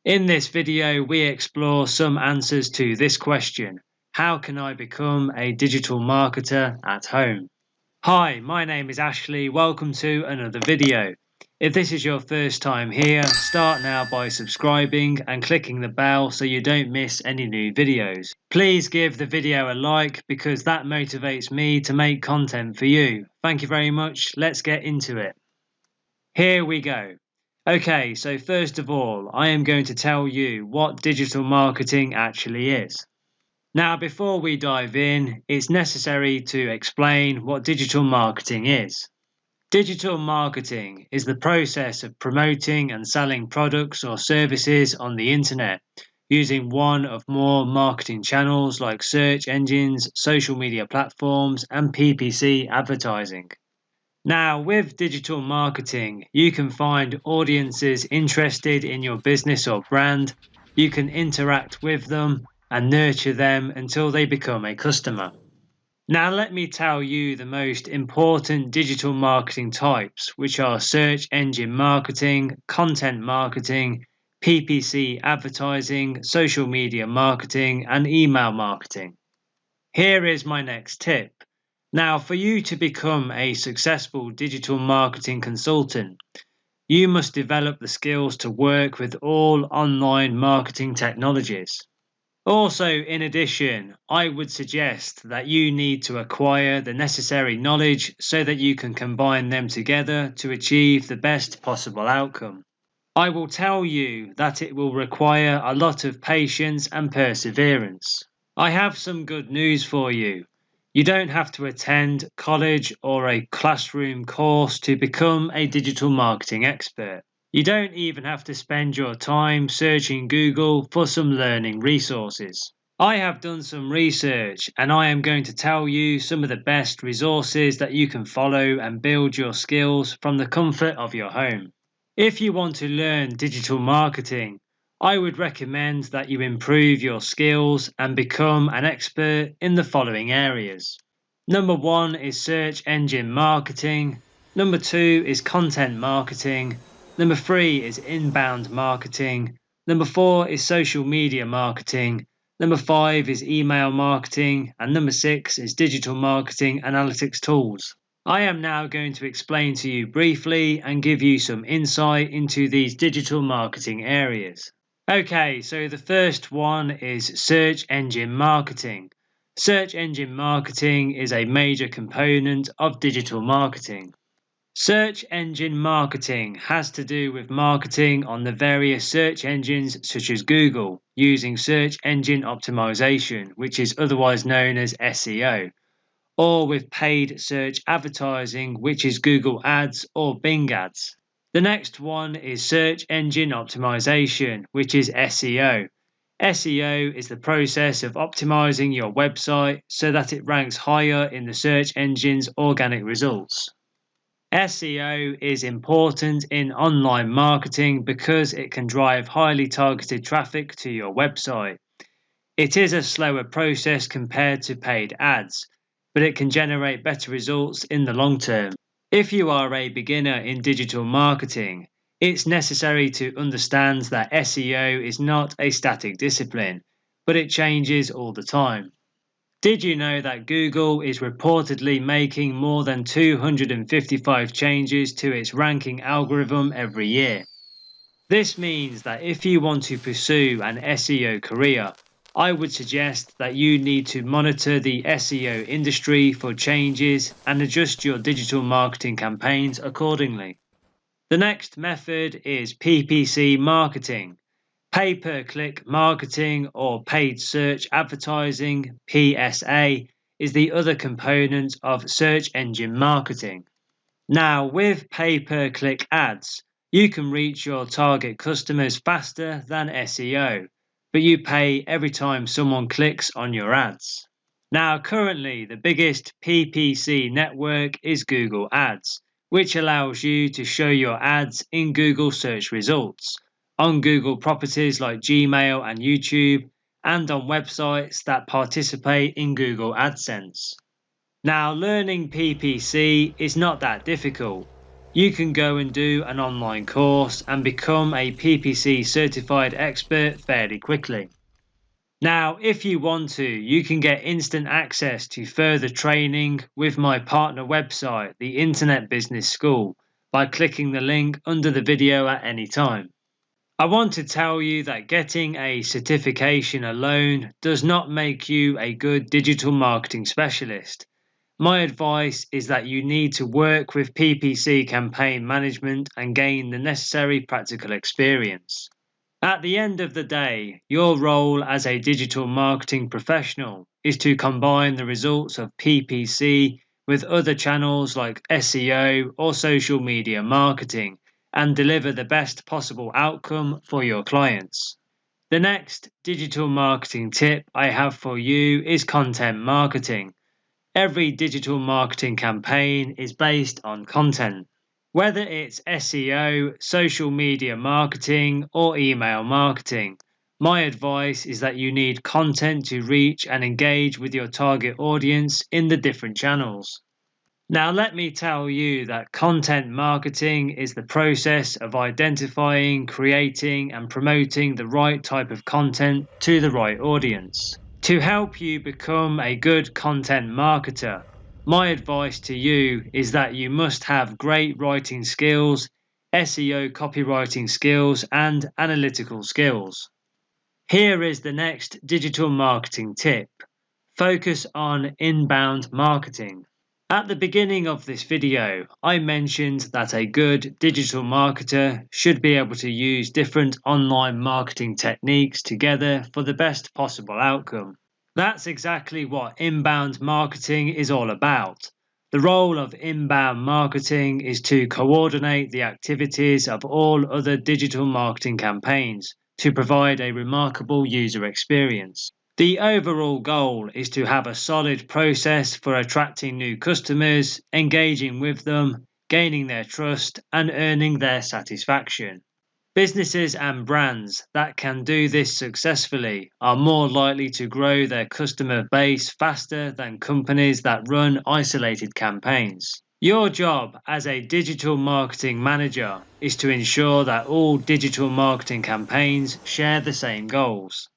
In this video, we explore some answers to this question: how can I become a digital marketer at home? Hi, my name is Ashley. Welcome to another video. If this is your first time here, start now by subscribing and clicking the bell so you don't miss any new videos. Please give the video a like because that motivates me to make content for you. Thank you very much. Let's get into it. Here we go. Okay, so first of all, I am going to tell you what digital marketing actually is. Now, before we dive in, it's necessary to explain what digital marketing is. Digital marketing is the process of promoting and selling products or services on the internet using one of more marketing channels like search engines, social media platforms, and PPC advertising. Now, with digital marketing, you can find audiences interested in your business or brand. You can interact with them and nurture them until they become a customer. Now, let me tell you the most important digital marketing types, which are search engine marketing, content marketing, PPC advertising, social media marketing, and email marketing. Here is my next tip. Now, for you to become a successful digital marketing consultant, you must develop the skills to work with all online marketing technologies. Also, in addition, I would suggest that you need to acquire the necessary knowledge so that you can combine them together to achieve the best possible outcome. I will tell you that it will require a lot of patience and perseverance. I have some good news for you. You don't have to attend college or a classroom course to become a digital marketing expert. You don't even have to spend your time searching Google for some learning resources. I have done some research and I am going to tell you some of the best resources that you can follow and build your skills from the comfort of your home. If you want to learn digital marketing, I would recommend that you improve your skills and become an expert in the following areas. Number 1 is search engine marketing. Number 2 is content marketing. Number 3 is inbound marketing. Number 4 is social media marketing. Number 5 is email marketing. And number 6 is digital marketing analytics tools. I am now going to explain to you briefly and give you some insight into these digital marketing areas. Okay, so the first one is search engine marketing. Search engine marketing is a major component of digital marketing. Search engine marketing has to do with marketing on the various search engines such as Google, using search engine optimization, which is otherwise known as SEO, or with paid search advertising, which is Google Ads or Bing Ads. The next one is search engine optimization, which is SEO. SEO is the process of optimizing your website so that it ranks higher in the search engine's organic results. SEO is important in online marketing because it can drive highly targeted traffic to your website. It is a slower process compared to paid ads, but it can generate better results in the long term. If you are a beginner in digital marketing, it's necessary to understand that SEO is not a static discipline, but it changes all the time. Did you know that Google is reportedly making more than 255 changes to its ranking algorithm every year? This means that if you want to pursue an SEO career, I would suggest that you need to monitor the SEO industry for changes and adjust your digital marketing campaigns accordingly. The next method is PPC marketing. Pay-per-click marketing or paid search advertising, PSA, is the other component of search engine marketing. Now, with pay-per-click ads, you can reach your target customers faster than SEO, but you pay every time someone clicks on your ads. Now, currently, the biggest PPC network is Google Ads, which allows you to show your ads in Google search results, on Google properties like Gmail and YouTube, and on websites that participate in Google AdSense. Now, learning PPC is not that difficult. You can go and do an online course and become a PPC certified expert fairly quickly. Now, if you want to, you can get instant access to further training with my partner website, the Internet Business School, by clicking the link under the video at any time. I want to tell you that getting a certification alone does not make you a good digital marketing specialist. My advice is that you need to work with PPC campaign management and gain the necessary practical experience. At the end of the day, your role as a digital marketing professional is to combine the results of PPC with other channels like SEO or social media marketing and deliver the best possible outcome for your clients. The next digital marketing tip I have for you is content marketing. Every digital marketing campaign is based on content. Whether it's SEO, social media marketing, or email marketing, my advice is that you need content to reach and engage with your target audience in the different channels. Now, let me tell you that content marketing is the process of identifying, creating, and promoting the right type of content to the right audience. To help you become a good content marketer, my advice to you is that you must have great writing skills, SEO copywriting skills, and analytical skills. Here is the next digital marketing tip. Focus on inbound marketing. At the beginning of this video, I mentioned that a good digital marketer should be able to use different online marketing techniques together for the best possible outcome. That's exactly what inbound marketing is all about. The role of inbound marketing is to coordinate the activities of all other digital marketing campaigns to provide a remarkable user experience. The overall goal is to have a solid process for attracting new customers, engaging with them, gaining their trust, and earning their satisfaction. Businesses and brands that can do this successfully are more likely to grow their customer base faster than companies that run isolated campaigns. Your job as a digital marketing manager is to ensure that all digital marketing campaigns share the same goals.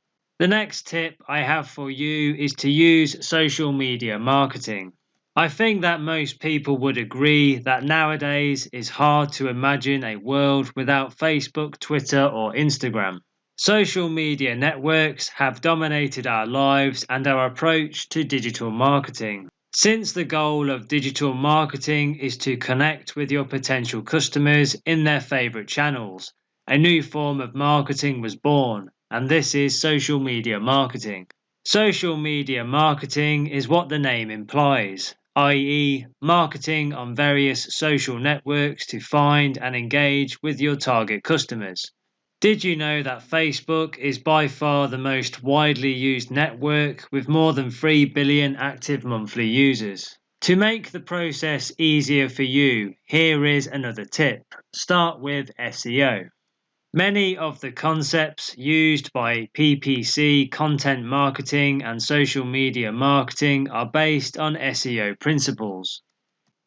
The next tip I have for you is to use social media marketing. I think that most people would agree that nowadays it's hard to imagine a world without Facebook, Twitter, or Instagram. Social media networks have dominated our lives and our approach to digital marketing. Since the goal of digital marketing is to connect with your potential customers in their favorite channels, a new form of marketing was born, and this is social media marketing. Social media marketing is what the name implies, i.e., marketing on various social networks to find and engage with your target customers. Did you know that Facebook is by far the most widely used network with more than 3 billion active monthly users? To make the process easier for you, here is another tip. Start with SEO. Many of the concepts used by PPC, content marketing, and social media marketing are based on SEO principles.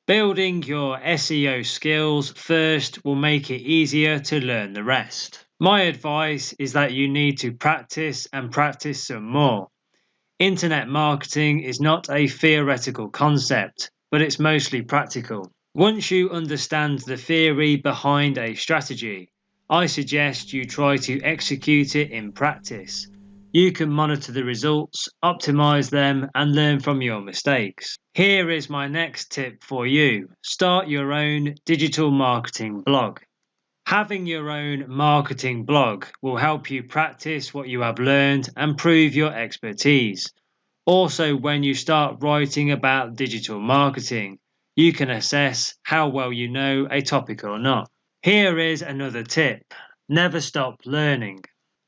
Building your SEO skills first will make it easier to learn the rest. My advice is that you need to practice and practice some more. Internet marketing is not a theoretical concept, but it's mostly practical. Once you understand the theory behind a strategy, I suggest you try to execute it in practice. You can monitor the results, optimize them, and learn from your mistakes. Here is my next tip for you. Start your own digital marketing blog. Having your own marketing blog will help you practice what you have learned and prove your expertise. Also, when you start writing about digital marketing, you can assess how well you know a topic or not. Here is another tip. Never stop learning.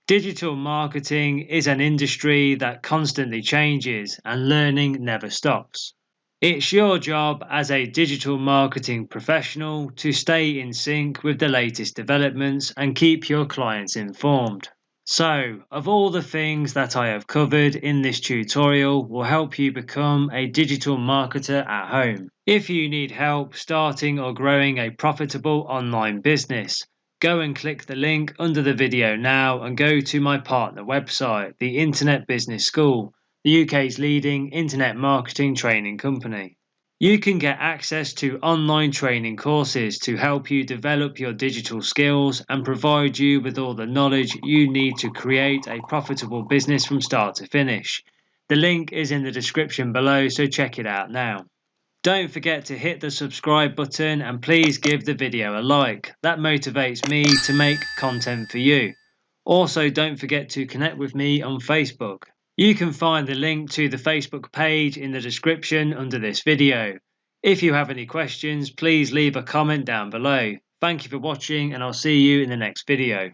Digital marketing is an industry that constantly changes and learning never stops. It's your job as a digital marketing professional to stay in sync with the latest developments and keep your clients informed. So, of all the things that I have covered in this tutorial will help you become a digital marketer at home. If you need help starting or growing a profitable online business, go and click the link under the video now and go to my partner website, the Internet Business School, the UK's leading internet marketing training company. You can get access to online training courses to help you develop your digital skills and provide you with all the knowledge you need to create a profitable business from start to finish. The link is in the description below, so check it out now. Don't forget to hit the subscribe button and please give the video a like. That motivates me to make content for you. Also, don't forget to connect with me on Facebook. You can find the link to the Facebook page in the description under this video. If you have any questions, please leave a comment down below. Thank you for watching and I'll see you in the next video.